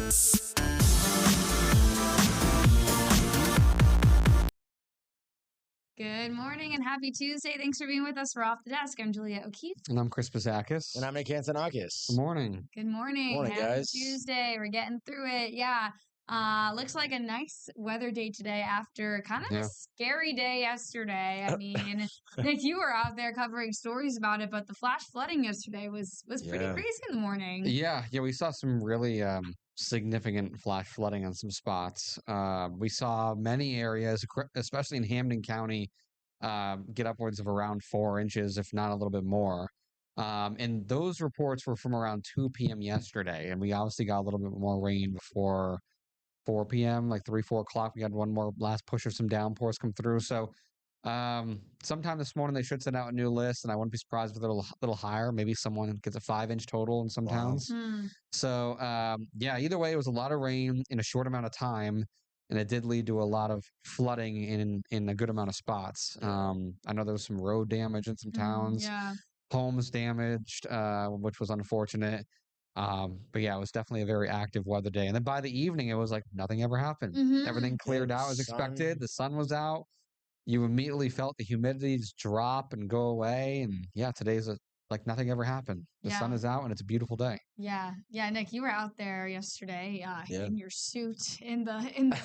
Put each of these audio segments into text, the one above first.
Good morning and happy Tuesday. Thanks for being with us. We're off the desk. I'm Juliette O'Keefe. And I'm Chris Pizakis. And I'm Nick Antonakis. Good morning. Good morning. Morning, happy guys. Tuesday. We're getting through it. Yeah. Looks like a nice weather day today after kind of a scary day yesterday. I mean, Nick, you were out there covering stories about it, but the flash flooding yesterday was pretty crazy in the morning. Yeah, we saw some really significant flash flooding on some spots. We saw many areas, especially in Hampden County, get upwards of around 4 inches, if not a little bit more. And those reports were from around 2 p.m. yesterday. And we obviously got a little bit more rain before 4 p.m., like 3, 4 o'clock. We had one more last push of some downpours come through. So sometime this morning they should send out a new list, and I wouldn't be surprised if it's a little higher. Maybe someone gets a 5-inch total in some towns. So either way, it was a lot of rain in a short amount of time, and it did lead to a lot of flooding in a good amount of spots. I know there was some road damage in some towns, homes damaged, which was unfortunate. But yeah, it was definitely a very active weather day. And then by the evening, it was like nothing ever happened. Everything cleared out as expected. The sun was out. You immediately felt the humidity just drop and go away. And yeah, today's like nothing ever happened. The sun is out and it's a beautiful day. Yeah. Nick, you were out there yesterday in your suit in the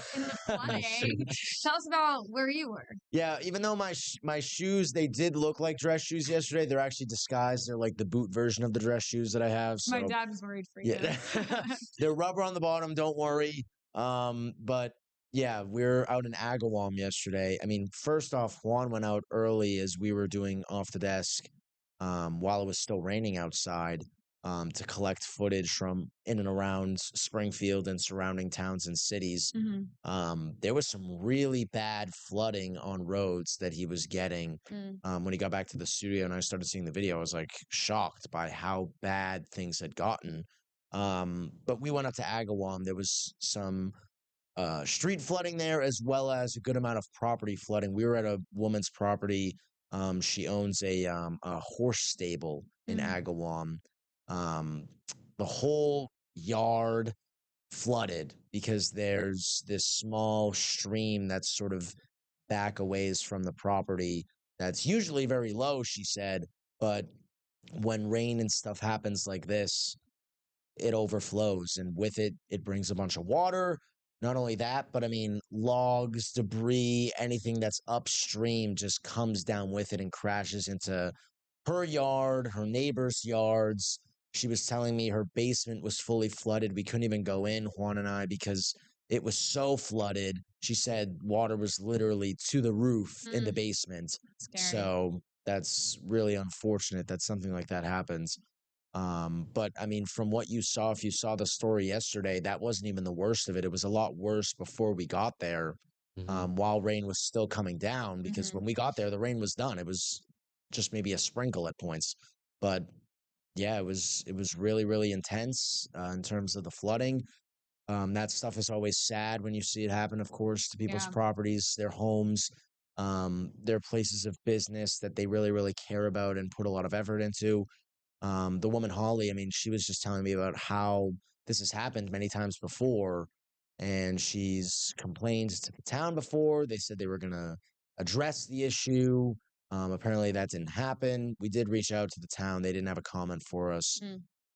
flooding. Tell us about where you were. Yeah, even though my shoes, they did look like dress shoes yesterday, they're actually disguised. They're like the boot version of the dress shoes that I have. So. My dad was worried for you. They're rubber on the bottom. Don't worry. But yeah, we're out in Agawam yesterday. I mean, first off, Juan went out early as we were doing off the desk while it was still raining outside to collect footage from in and around Springfield and surrounding towns and cities. There was some really bad flooding on roads that he was getting. When he got back to the studio and I started seeing the video, I was like shocked by how bad things had gotten. But we went up to Agawam. There was some street flooding there, as well as a good amount of property flooding. We were at a woman's property. She owns a horse stable in Agawam. The whole yard flooded because there's this small stream that's sort of back a ways from the property that's usually very low, she said, but when rain and stuff happens like this, it overflows, and with it, it brings a bunch of water. Not only that, but I mean, logs, debris, anything that's upstream just comes down with it and crashes into her yard, her neighbors' yards. She was telling me her basement was fully flooded. We couldn't even go in, Juan and I, because it was so flooded. She said water was literally to the roof in the basement. So that's really unfortunate that something like that happens. But I mean, from what you saw, if you saw the story yesterday, that wasn't even the worst of it. It was a lot worse before we got there, while rain was still coming down, because when we got there, the rain was done. It was just maybe a sprinkle at points, but yeah, it was really, really intense, in terms of the flooding. That stuff is always sad when you see it happen, of course, to people's properties, their homes, their places of business that they really, really care about and put a lot of effort into. The woman, Holly, I mean, she was just telling me about how this has happened many times before, and she's complained to the town before. They said they were going to address the issue. Apparently that didn't happen. We did reach out to the town. They didn't have a comment for us.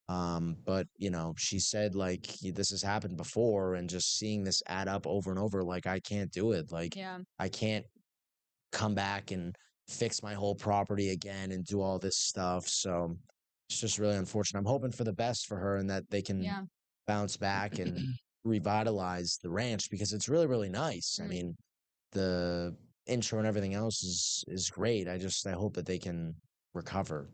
But, you know, she said, like, this has happened before, and just seeing this add up over and over, like, I can't do it. Like, I can't come back and fix my whole property again and do all this stuff. So it's just really unfortunate. I'm hoping for the best for her and that they can bounce back and revitalize the ranch, because it's really, really nice. I mean, the intro and everything else is great. I hope that they can recover.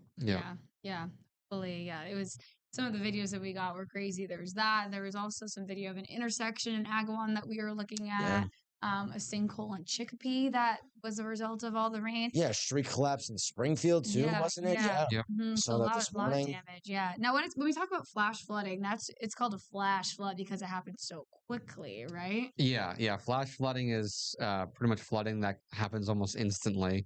Fully. It was, some of the videos that we got were crazy. There was that. There was also some video of an intersection in Agawam that we were looking at. A sinkhole in Chicopee that was a result of all the rain. Yeah, street collapse in Springfield too, wasn't it? So a lot of damage. Now, when we talk about flash flooding, it's called a flash flood because it happens so quickly, right? Yeah. Flash flooding is pretty much flooding that happens almost instantly.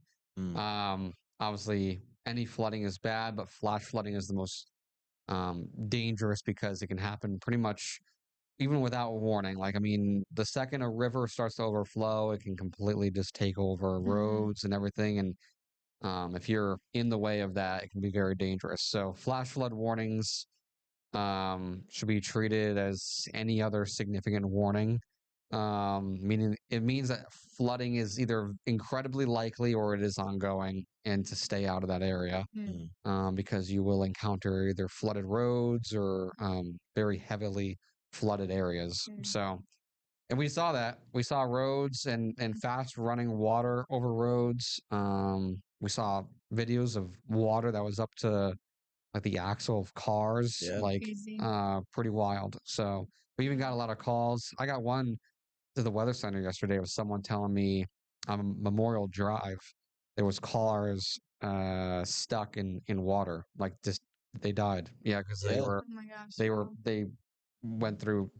Obviously, any flooding is bad, but flash flooding is the most dangerous because it can happen pretty much even without warning. Like, I mean, the second a river starts to overflow, it can completely just take over roads and everything. And if you're in the way of that, it can be very dangerous. So flash flood warnings should be treated as any other significant warning. Meaning it means that flooding is either incredibly likely or it is ongoing, and to stay out of that area because you will encounter either flooded roads or very heavily flooded areas. So, and we saw that. We saw roads and fast running water over roads. We saw videos of water that was up to like the axle of cars, like Crazy. pretty wild. So we even got a lot of calls. I got one to the weather center yesterday with someone telling me on Memorial Drive there was cars stuck in water, like just they died. Yeah, because Yeah. Oh my gosh. they went through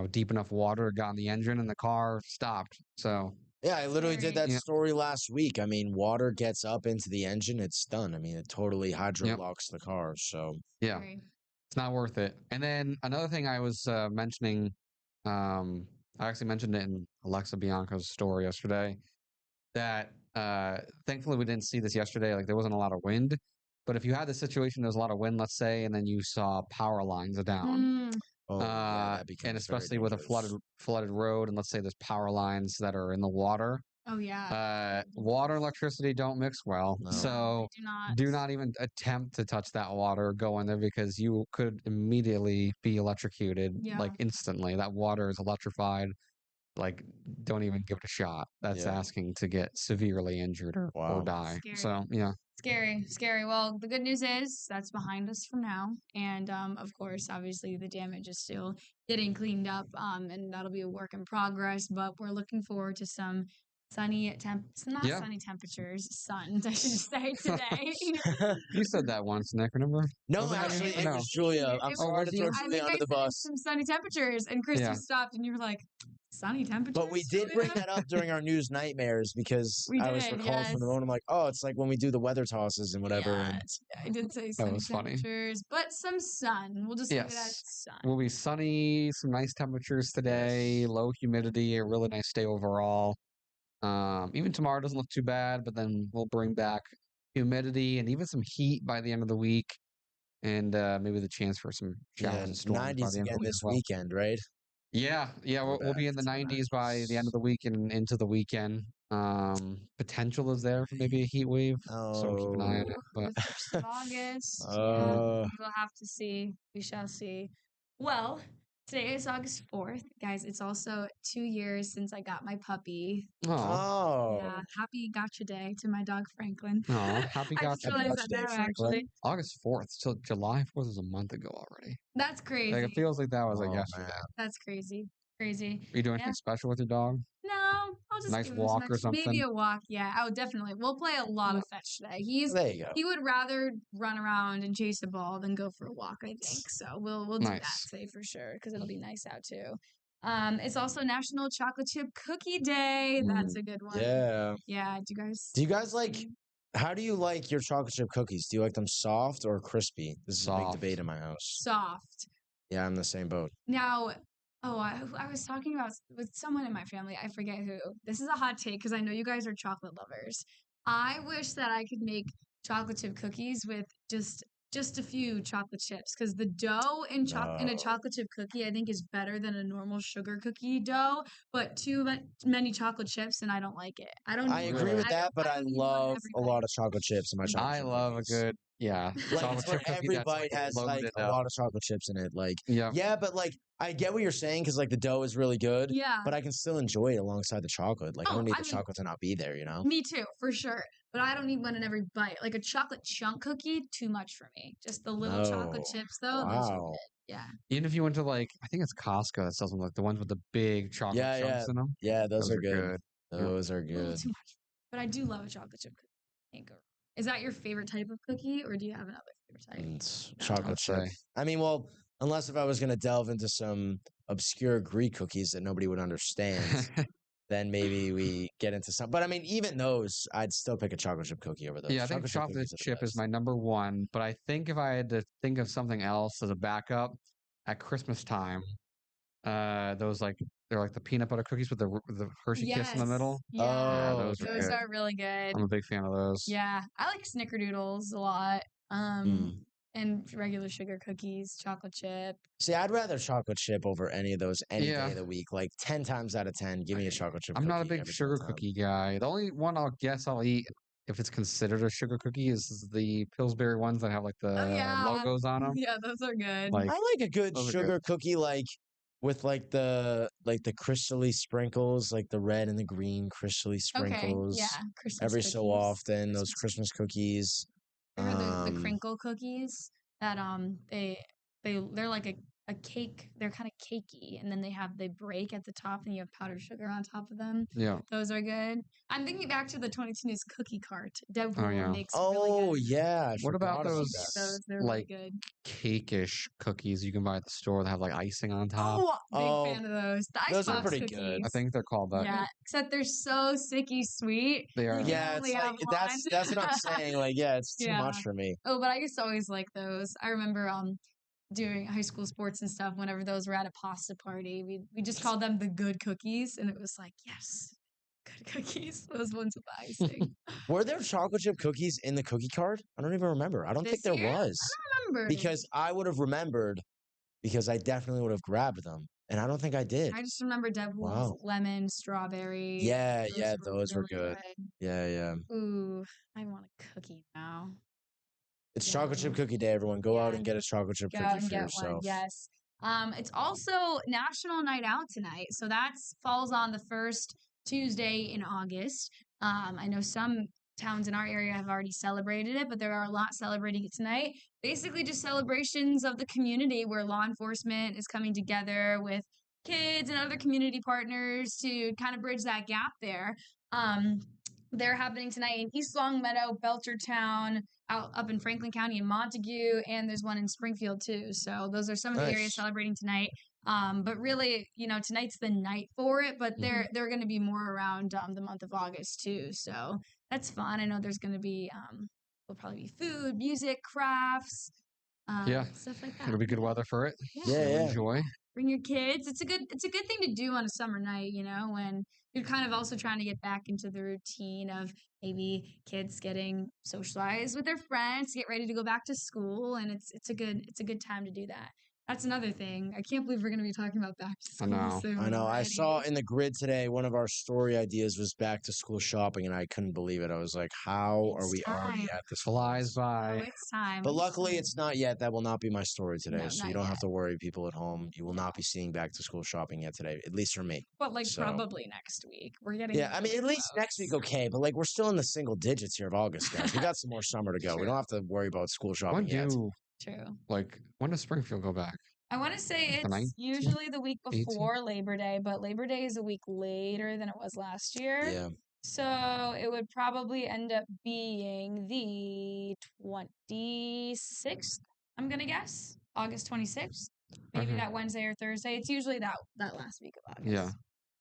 deep enough water, got in the engine, and the car stopped. So Yeah, I literally did Scary. that Yeah. story last week. I mean, water gets up into the engine, it's done. I mean, it totally Yep. hydrolocks the car. So yeah, Scary. it's not worth it. And then another thing I was mentioning, I actually mentioned it in Alexa Bianca's story yesterday, that thankfully we didn't see this yesterday. Like there wasn't a lot of wind, but if you had the situation, there's a lot of wind, let's say, and then you saw power lines down, oh yeah, that becomes and very especially with a dangerous. flooded road, and let's say there's power lines that are in the water. Oh yeah. Water and electricity don't mix well, No. so Do do not even attempt to touch that water or go in there because you could immediately be electrocuted, Yeah. like instantly. That water is electrified. Like, don't even give it a shot. That's Yeah. asking to get severely injured or Wow. die. Scary. So yeah, Scary. Well, the good news is that's behind us for now. And of course, obviously the damage is still getting cleaned up. And that'll be a work in progress, but we're looking forward to some not Yeah. sunny temperatures, sun, I should say today. you said that once, Nick. Remember? No, Was it you? actually, it No. was Julia. I'm It sorry was to you? throw I Julia think under I the said bus. some sunny temperatures, and Christy Yeah. stopped, and you were like, "Sunny temperatures." But we did bring Julia?" that up during our news nightmares because We I was did, recalled from the yes. phone. I'm like, oh, it's like when we do the weather tosses and whatever. Yeah, And I did say That sunny was funny. temperatures, but some sun. We'll just leave it at Yes. sun. Will be sunny, some nice temperatures today, Yes. low humidity, a really nice day overall. Even tomorrow doesn't look too bad, but then we'll bring back humidity and even some heat by the end of the week, and maybe the chance for some showers Yeah, and storms by 90s the end of again the week as this well. weekend, right? Yeah, We're we'll be back in the to 90s by the end of 90s. the week and into the weekend. Potential is there for maybe a heat wave, so keep an eye on Oh. it. But The 1st of August. Yeah, we'll have to see. We shall see. Well, today is August 4th. Guys, it's also 2 years since I got my puppy. oh, Oh. Yeah, happy gotcha day to my dog Franklin. happy I just gotcha. Happy realized Gotcha that Day, now, Franklin. actually. August 4th, so July 4th is a month ago already. That's Like crazy. it feels like that was like Oh, yesterday. man. That's crazy. Crazy. Are you doing Yeah. anything special with your dog? No, I'll just Nice give him some walk or maybe something? a walk. Yeah, oh, definitely. We'll play a lot of fetch today. There you go. He would rather run around and chase a ball than go for a walk, I think. So we'll do that Nice. today for sure because it'll be nice out too. It's also National Chocolate Chip Cookie Day. That's a good one. Yeah. Yeah. Do you guys like, how do you like your chocolate chip cookies? Do you like them soft or crispy? This is a big Soft. debate in my house. soft? Yeah, I'm in the same boat. Now, I was talking about with someone in my family. I forget who. This is a hot take because I know you guys are chocolate lovers. I wish that I could make chocolate chip cookies with just a few chocolate chips because the dough in a No. chocolate chip cookie I think is better than a normal sugar cookie dough. But many chocolate chips and I don't like it. I don't. I need agree one- with I don't- that, but I don't need one love every a bite. lot of chocolate chips in my chocolate I chip love a cookies. good, Like chocolate it's where chip cookie every that's bite like has like loaded a up. lot of chocolate chips in it. Like, Yeah. yeah, but like I get what you're saying because like the dough is really good, Yeah. but I can still enjoy it alongside the chocolate. Like I Oh, don't need I the mean- chocolate to not be there, you know? Me too, for sure. But I don't need one in every bite. Like a chocolate chunk cookie, too much for me. Just the little chocolate No. chips, though. Those are Wow. good. Yeah. Even if you went to like, I think it's Costco that sells them, like the ones with the big chocolate Yeah, chunks in them. Yeah, those Those are are good. good. Yeah. Those are A little good. too much. But I do love a chocolate chip cookie. Can't go wrong. Is that your favorite type of cookie, or do you have another favorite type? It's No. chocolate I'd chip. say. I mean, well, unless if I was gonna delve into some obscure Greek cookies that nobody would understand, then maybe we get into some. But I mean, even those, I'd still pick a chocolate chip cookie over those. Yeah, I think chocolate cookies are the chip is best. my number one, but I think if I had to think of something else as a backup, at Christmas time, Those they're like the peanut butter cookies with the Hershey Kiss in the Yes. middle. Yeah. Oh, Those are Those good. are really good. I'm a big fan of those. Yeah. I like snickerdoodles a lot. Mm. And regular sugar cookies, chocolate chip. See, I'd rather chocolate chip over any of those any day Yeah. of the week. Like 10 times out of 10, give me a chocolate chip I'm not a cookie big every single sugar time. cookie guy. The only one I'll eat if it's considered a sugar cookie is the Pillsbury ones that have like Oh the yeah. logos on them. Yeah, those are good. Like I like a good those are sugar good. cookie, like with the crystally sprinkles, like the red and the green crystally Okay. sprinkles. Yeah. Christmas Every cookies. so often, those Christmas Christmas cookies. There are the crinkle cookies that they're like a cake. They're kind of cakey, and then they break at the top, and you have powdered sugar on top of them. Yeah. Those are good. I'm thinking back to the 22 News cookie cart. Oh Deadpool yeah. makes really Oh good. yeah, I What about forgot about that. Those they're really like good. cake-ish cookies you can buy at the store that have like icing on top? Oh, big Oh, fan of those. The those are icebox pretty good. cookies. I think they're called that. Yeah, except they're so sicky sweet. They You are. can Yeah, only it's like have one. that's what I'm saying. Like, yeah, it's too Yeah. much for me. Oh, but I used to always like those. I remember doing high school sports and stuff. Whenever those were at a pasta party, we just called them the good cookies, and it was like, yes, good cookies. Those ones with the icing. Were there chocolate chip cookies in the cookie cart? I don't even remember. I don't think This there year, I was don't remember. because I would have remembered because I definitely would have grabbed them, and I don't think I did. I just remember Deadpool's Wow. lemon, strawberry. Yeah, yeah, Those were those were really good. Yeah, yeah. Ooh, I want a cookie now. It's Yeah. chocolate chip cookie day, everyone. Go out Yeah, and get a chocolate chip go out cookie and for get one. yourself. Yes. It's also National Night Out tonight, so that falls on the first Tuesday in August. I know some towns in our area have already celebrated it, but there are a lot celebrating it tonight. Basically, just celebrations of the community where law enforcement is coming together with kids and other community partners to kind of bridge that gap there. They're happening tonight in East Longmeadow, Belchertown, up in Franklin County and Montague, and there's one in Springfield too. So those are some of the areas Nice. celebrating tonight. But really, tonight's the night for it. But they're going to be more around the month of August too. So that's fun. I know there's going to be will probably be food, music, crafts, Yeah. stuff like that. It'll be good weather for it. Yeah. So Yeah. enjoy. Bring your kids. It's a good thing to do on a summer night, when you're kind of also trying to get back into the routine of maybe kids getting socialized with their friends, get ready to go back to school, and it's a good time to do that. That's another thing. I can't believe we're going to be talking about back to I school know. soon I know. I already. saw in the grid today one of our story ideas was back to school shopping, and I couldn't believe it. I was like, "How are It's we already time. at this Flies Oh, by. it's time. But luckily, it's not yet. That will not be my story today, No, so not you don't yet. have to worry, people at home. You will not be seeing back to school shopping yet today, at least for me. But So- probably next week. We're getting Yeah, I mean, really at least next close. week, okay. But like, we're still in the single digits here of August, guys. We got some more summer to go. We True. don't have to worry about school When shopping yet. True. when does Springfield go back? I want to say Like the it's 19th, usually the week 18th? before Labor Day, but Labor Day is a week later than it was last year. Yeah. So it would probably end up being the 26th, I'm going to guess. August 26th. Maybe Okay. that Wednesday or Thursday. It's usually that last week of August. Yeah.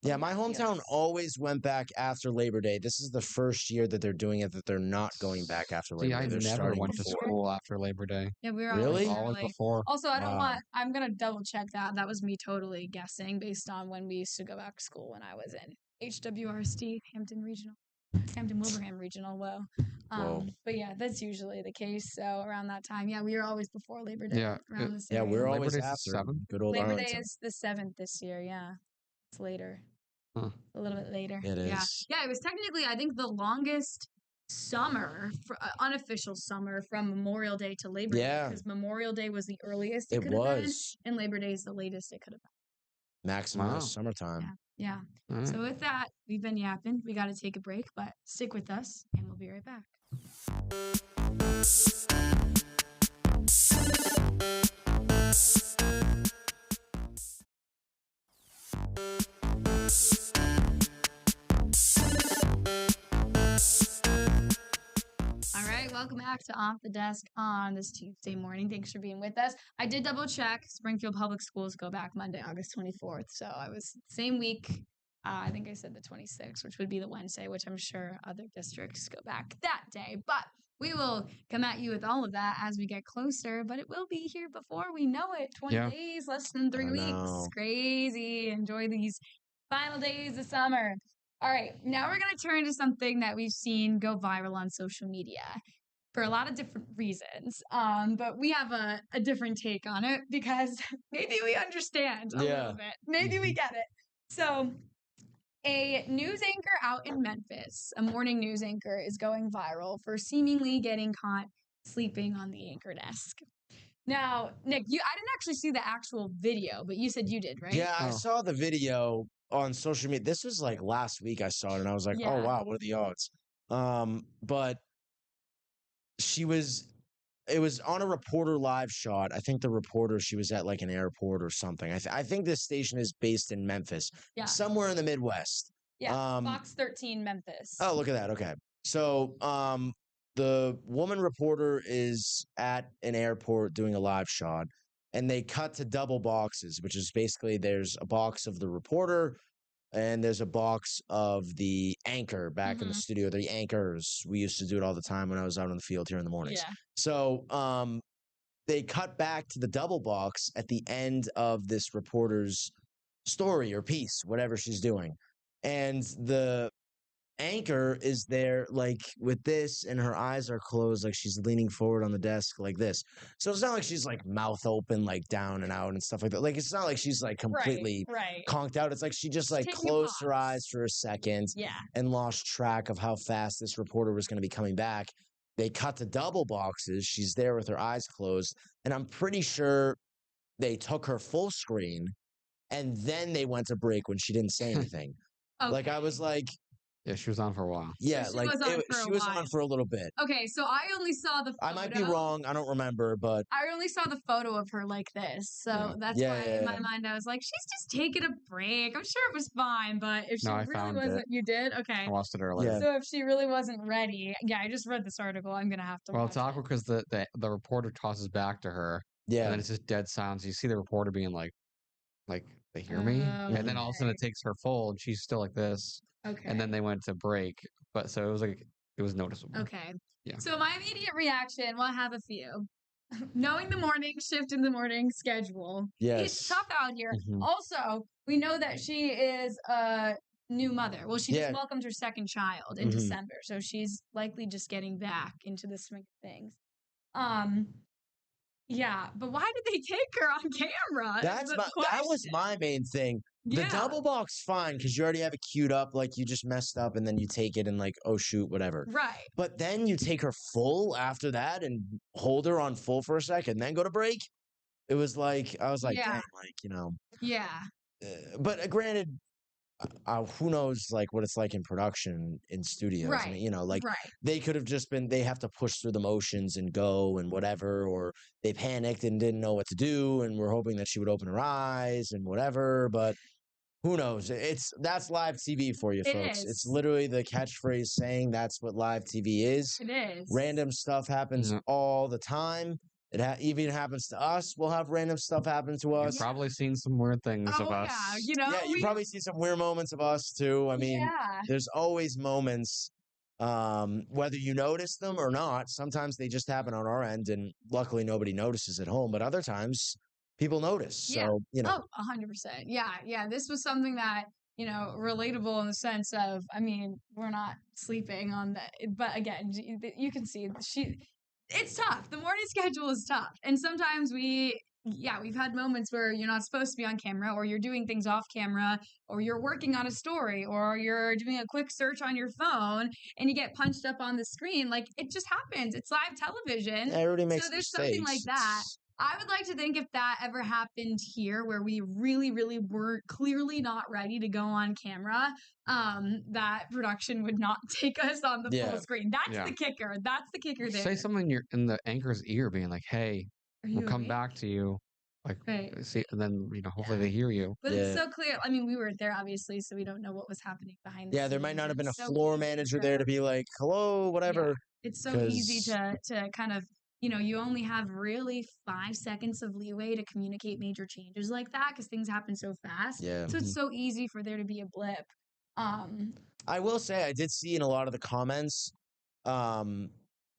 Yeah, my hometown Yes. always went back after Labor Day. This is the first year that they're doing it that they're not going back after See, Labor I Day. They're never starting went to before. school after Labor Day. Yeah, we were Really? always Always early. before. Also, Wow. I'm going to double check that. That was me totally guessing based on when we used to go back to school when I was in HWRST, Hampton Wilbraham Regional. Whoa. But yeah, that's usually the case. So around that time, yeah, we were always before Labor Day. Yeah, Around this Yeah, area. we're Labor always Day's the after. 7th? Good old Labor Day Arlington. is the 7th this year. Yeah, it's later. Huh. A little bit later. It Yeah. is. Yeah, it was technically, I think, the longest summer, unofficial summer from Memorial Day to Labor Day. Yeah. Because Memorial Day was the earliest it It could have been, was and Labor Day is the latest it could have maximized Wow. summertime. been. Yeah. All right. So with that, we've been yapping. We got to take a break, but stick with us, and we'll be right back. All right, welcome back to Off the Desk on this Tuesday morning. Thanks for being with us. I did double check. Springfield Public Schools go back Monday, August 24th. So I was same week. I think I said the 26th, which would be the Wednesday, which I'm sure other districts go back that day. But We will come at you with all of that as we get closer, but it will be here before we know it. 20 Yeah. days, less than 3 I weeks. know. Crazy. Enjoy these final days of summer. All right, now we're going to turn to something that we've seen go viral on social media for a lot of different reasons. But we have a different take on it because maybe we understand a little bit. Maybe we get it. So, a news anchor out in Memphis, a morning news anchor, is going viral for seemingly getting caught sleeping on the anchor desk. Now, Nick, I didn't actually see the actual video, but you said you did, right? Yeah, I Oh. saw the video on social media. This was like last week I saw it and I was like, oh Yeah. wow, what are the odds? But it was on a reporter live shot. I think the reporter, she was at like an airport or something. I think this station is based in Memphis, Yeah. somewhere in the Midwest. Yeah. Fox 13 Memphis. Oh, look at that. Okay. So, the woman reporter is at an airport doing a live shot, and they cut to double boxes, which is basically there's a box of the reporter and there's a box of the anchor back in the studio. The anchors, we used to do it all the time when I was out in the field here in the mornings. Yeah. So, they cut back to the double box at the end of this reporter's story or piece, whatever she's doing. And the anchor is there like with this and her eyes are closed, like she's leaning forward on the desk like this. So it's not like she's like mouth open, like down and out and stuff like that. Like it's not like she's like completely right. conked out. It's like she just She's like taking a closed her pause. eyes for a second Yeah. and lost track of how fast this reporter was going to be coming back. They cut to double boxes. She's there with her eyes closed. And I'm pretty sure they took her full screen and then they went to break when she didn't say anything. Like I was like, Yeah, she was on for a while. yeah, she like was on for a she was while. on for a little bit. Okay, so I only saw the photo. I might be wrong. I don't remember, but I only saw the photo of her like this. So Yeah. that's Yeah, why yeah, in my yeah. mind I was like, she's just taking a break. I'm sure it was fine, but if she No, I really found wasn't, it. you did? Okay. I watched it earlier. Yeah. So if she really wasn't ready, yeah, I just read this article. I'm gonna have to Well, watch it's awkward because the reporter tosses back to her, and Yeah. then it's just dead silence. You see the reporter being like, they hear me, and then all of a sudden it takes her full, and she's still like this, Okay. and then they went to break. But so it was like it was noticeable. Okay. Yeah. So my immediate reaction, well, I have a few. Knowing the morning shift in the morning schedule, it's Yes. tough out here. Mhm. Also, we know that she is a new mother. Well, she just Yeah. welcomed her second child in Mhm. December, so she's likely just getting back into the swing of things. Yeah, but why did they take her on camera? is That the was question. my main thing. The Yeah. double box fine because you already have it queued up, like you just messed up and then you take it and like, oh shoot, whatever. Right. But then you take her full after that and hold her on full for a second, then go to break. It was like I was like, Yeah. dang, like Yeah. But granted, who knows like what it's like in production in studios. I Right. mean, like Right. they could have just been they have to push through the motions and go and whatever, or they panicked and didn't know what to do and were hoping that she would open her eyes and whatever. But who knows? That's live TV for you, It folks. It's is. literally the catchphrase saying that's what live TV is. It is. Random stuff happens Yeah. all the time. It even happens to us. We'll have random stuff happen to us. You've probably seen some weird things of Oh us. yeah, you know. Yeah, you probably see some weird moments of us too. I mean, Yeah. there's always moments, whether you notice them or not. Sometimes they just happen on our end, and luckily nobody notices at home. But other times, people notice. Yeah. So Oh, 100%. Yeah, yeah. This was something that, relatable in the sense of, I mean, we're not sleeping on the, but again, you can see it's tough. The morning schedule is tough. And sometimes we've had moments where you're not supposed to be on camera, or you're doing things off camera, or you're working on a story, or you're doing a quick search on your phone and you get punched up on the screen. Like it just happens. It's live television. everybody makes So there's mistakes. something like that. I would like to think if that ever happened here where we really, really were clearly not ready to go on camera, that production would not take us on the full screen. That's the kicker. That's the kicker there. Say something in the anchor's ear, being like, "Hey, we'll come back to you." Like, see, and then hopefully they hear you. But it's so clear. I mean, we weren't there obviously, so we don't know what was happening behind the scenes. Yeah, there might not have been a so floor manager there to be like, "Hello, whatever." Yeah. It's so easy to kind of, you only have really 5 seconds of leeway to communicate major changes like that because things happen so fast. Yeah. So it's so easy for there to be a blip. I will say I did see in a lot of the comments,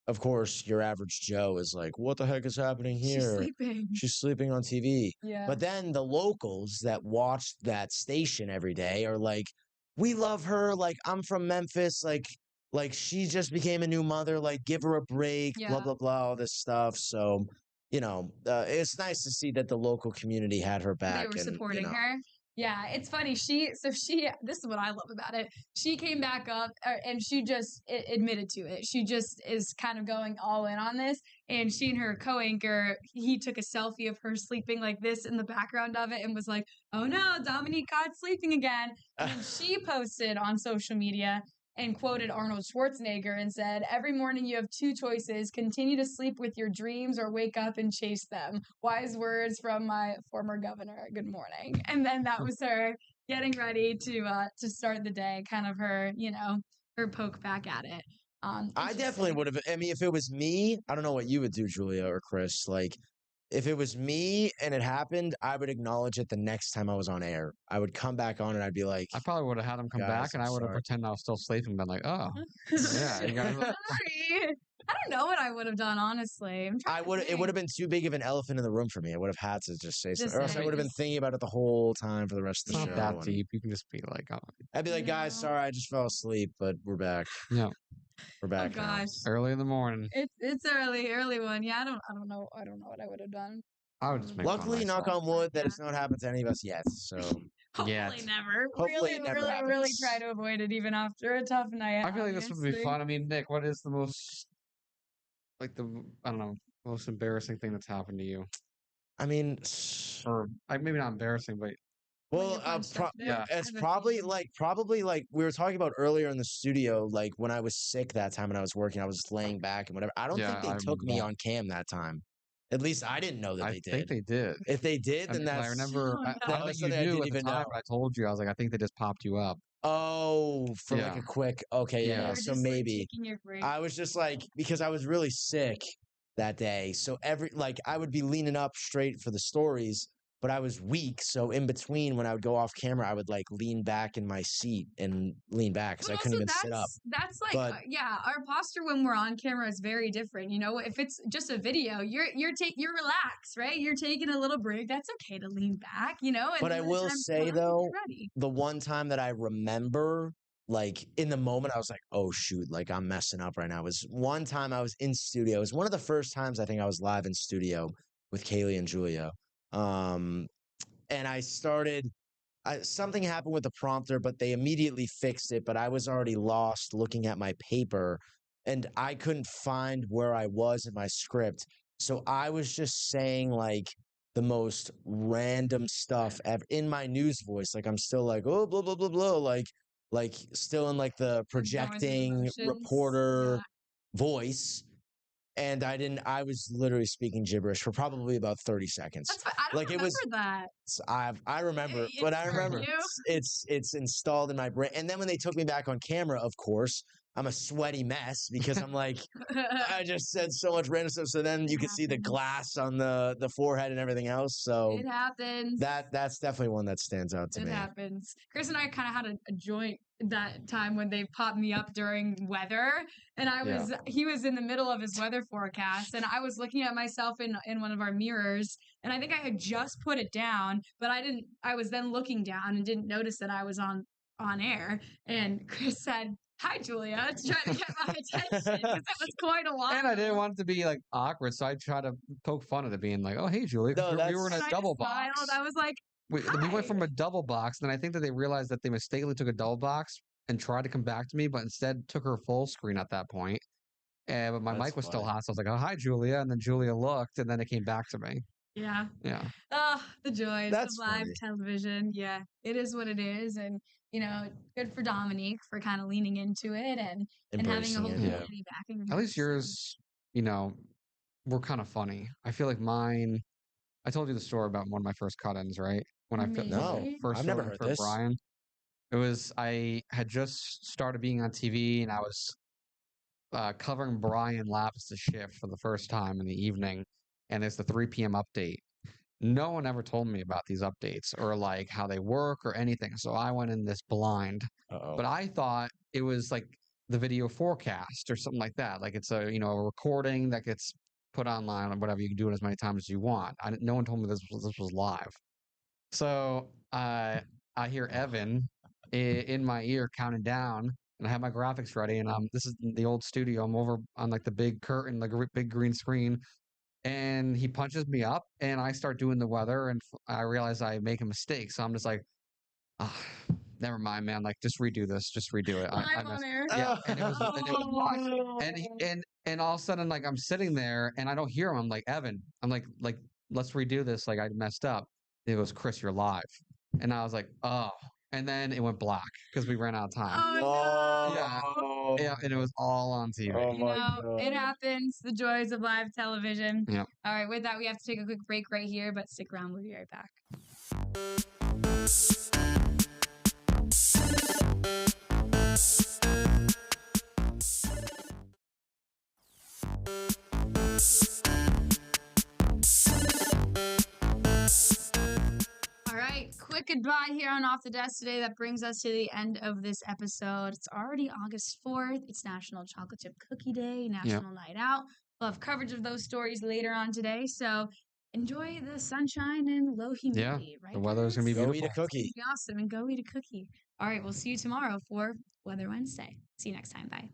of course, your average Joe is like, what the heck is happening She's here? sleeping. She's sleeping on TV. Yeah. But then the locals that watch that station every day are like, we love her. Like, I'm from Memphis. Like she just became a new mother. Like, give her a break, blah, Yeah. blah, blah, all this stuff. So, it's nice to see that the local community had her back. They were and, supporting her. Yeah, it's funny. This is what I love about it. She came back up and she just admitted to it. She just is kind of going all in on this. And she and her co-anchor, he took a selfie of her sleeping like this in the background of it and was like, oh no, Dominique caught sleeping again. And then she posted on social media and quoted Arnold Schwarzenegger and said, every morning you have two choices, continue to sleep with your dreams or wake up and chase them. Wise words from my former governor. Good morning. And then that was her getting ready to start the day, kind of her, her poke back at it. I definitely would have. I mean, if it was me, I don't know what you would do, Julia or Chris. Like, if it was me and it happened, I would acknowledge it the next time I was on air. I would come back on and I'd be like, I probably would have had him come back, guys, and I'm I would have sorry. pretended I was still sleeping, been like, oh, yeah, you guys. Sorry. I don't know what I would have done, honestly. It would have been too big of an elephant in the room for me. I would have had to just say something, or else I say, would have been thinking about it the whole time for the rest of It's the not show. that and deep. You can just be like, oh, I'd be like, guys, No. sorry, I just fell asleep, but we're back. yeah, We're Oh back now. gosh. early in the morning. It's early one. Yeah, I don't know what I would have done. I would just make fun of Luckily, knock myself. on wood, that Yeah. it's not happened to any of us yet. So Hopefully Yet. never. Hopefully it never really happens. try to avoid it even after a tough night. I feel like this would be obviously. fun. I mean, Nick, what is the most, like I don't know, most embarrassing thing that's happened to you? I mean, Or like maybe not embarrassing, but When you well, punched up there, yeah. it's I have a probably feeling. like we were talking about earlier in the studio. Like when I was sick that time and I was working, I was laying back and whatever. I don't Yeah, think they I took remember me that. on cam that time. At least I didn't know that I they think did. they did. If they did, I then mean, I that's remember, Oh, I no. don't that think was you something I knew didn't at the even time, know. but I told you, I was like, I think they just popped you up. Oh, for like Yeah. a quick. Okay, Yeah. yeah. Or So just, like, maybe taking your break. I was just like because I was really sick that day. So I would be leaning up straight for the stories, but I was weak. So in between when I would go off camera, I would like lean back in my seat and lean back because But I couldn't also even sit up. that's like But yeah, our posture when we're on camera is very different. You know, if it's just a video, you're relaxed, right? You're taking a little break. That's okay to lean back, and But I then the will time say comes, though, you're ready. the one time that I remember, like in the moment, I was like, "Oh shoot!" Like I'm messing up right now. It was one time I was in studio. It was one of the first times I think I was live in studio with Kaylee and Julia. And I started. Something happened with the prompter, but they immediately fixed it. But I was already lost looking at my paper, and I couldn't find where I was in my script. So I was just saying like the most random stuff ever in my news voice. Like I'm still like, oh, blah, blah, blah, blah. Like still in like the Like, going through the projecting motions. reporter Yeah. voice. And I was literally speaking gibberish for probably about 30 seconds. That's fine. I don't Like it remember was, that. I remember, It but I served remember you. it's installed in my brain. And then when they took me back on camera, of course, I'm a sweaty mess because I'm like, I just said so much random stuff. So then you could see the happens. glass on the forehead and everything else. So It happens. that's definitely one that stands out to It me. happens. Chris and I kind of had a joint that time when they popped me up during weather, and he was in the middle of his weather forecast, and I was looking at myself in one of our mirrors, and I think I had just put it down, but I was then looking down and didn't notice that I was on air, and Chris said, "Hi, Julia," to try to get my attention because it was quite a while. And I didn't want it to be like awkward, so I tried to poke fun at it, being like, "Oh, hey, Julie," No, we were in a And I double smiled. box. I was like, We went from "Hi." a double box, and I think that they realized that they mistakenly took a double box and tried to come back to me, but instead took her full screen at that point. But my That's mic was still funny. hot, so I was like, "Oh, hi, Julia," and then Julia looked, and then it came back to me. Yeah. Yeah. Oh, the joys That's of live funny. television. Yeah, it is what it is. And, good for Dominique for kind of leaning into it and having a Embracing whole it. Yeah. community backing At her. least yours, were kind of funny. I feel like mine. I told you the story about one of my first cut-ins, right? When I No, first I've never filmed heard for this. Brian. It was I had just started being on TV, and I was covering Brian Lapis' shift for the first time in the evening, and it's the 3 p.m. update. No one ever told me about these updates or like how they work or anything. So I went in this blind. Uh-oh. But I thought it was like the video forecast or something like that. Like it's a a recording that gets put online or whatever. You can do it as many times as you want. No one told me this was live. So I hear Evan in my ear counting down, and I have my graphics ready, and this is the old studio. I'm over on like the big curtain, like a big green screen, and he punches me up, and I start doing the weather, and I realize I make a mistake, so I'm just like, ah, never mind, man. Like, just redo this, just redo it. I Live on messed. air. Yeah, and it was, Oh. and all of a sudden, like I'm sitting there, and I don't hear him. I'm like, Evan, I'm like, let's redo this. Like I messed up. He goes, Chris, you're live, and I was like, oh, and then it went black because we ran out of time. Oh Yeah, no. yeah, and it was all on TV. Oh You my know, it God. happens. The joys of live television. Yeah. All right, with that, we have to take a quick break right here, but stick around. We'll be right back. All right, quick goodbye here on Off the Desk today. That brings us to the end of this episode. It's already August 4th. It's National Chocolate Chip Cookie Day, National Night Out. We'll have coverage of those stories later on today. So enjoy the sunshine and low humidity, right? The weather is going to be guys? Go beautiful. eat a cookie. It's gonna be awesome, and go eat a cookie. All right, we'll see you tomorrow for Weather Wednesday. See you next time. Bye.